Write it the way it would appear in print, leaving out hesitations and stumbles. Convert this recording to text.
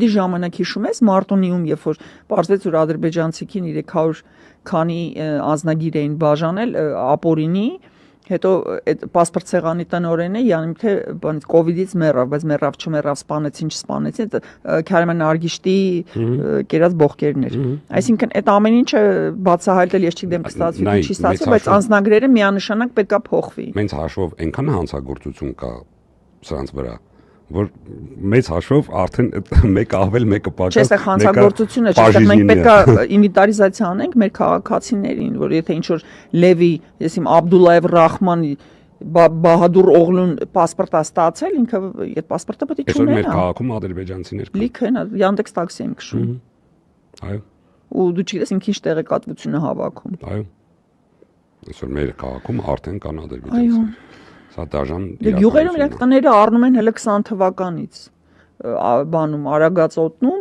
Դի ժամանակ հիշում ես մարտունիում, երբ որ պարզվեց, որ ադրբեջանցիքին 300 քանի անձնագիր էին բաժանել ապօրինի, հետո այդ պասպորտ սեղանի տնօրենը յանի թե բանից կովիդից մեռավ, բայց մեռավ չմեռավ, սպանեցին, չսպանեցին, Քարամյան Արգիշտի կերած բողկերներ։ Այսինքն այդ ամեն ինչը բացահայտել ես չգիտեմ կստացվի թե չի ստացվի, բայց անձնագրերը միանշանակ պետքա փոխվի։ Մենք հաշվով այնքան հանցագործություն կա սրանց վրա, որ մեծ հաշվով արդեն մեկը ավել, մեկը պակաս, չէ, հանցագործությունը չէ, մենք պետք է իմիտարիզացիա անենք մեր քաղաքացիներին, որ եթե ինչ որ Լևի, եսիմ Աբդուլլաև Ռախմանի Բահադուր Օղլուն պասպորտա ստացել, ինքը այդ պասպորտը պետք է չունենա։ Այսօր մեր քաղաքում ադրբեջանցիներ կան։ Լիքը Yandex տաքսի եմ քշում։ Այո։ Ու դու չգիտես ինքը ինչ տեղեկատվություն է հավաքում։ Այո։ Այսօր մեր քաղաքում արդեն կան ադրբեջանցիներ։ Սա դաժան Գյուղերում իրենք տները առնում են հələ 20 թվականից բանում Արագածոտնում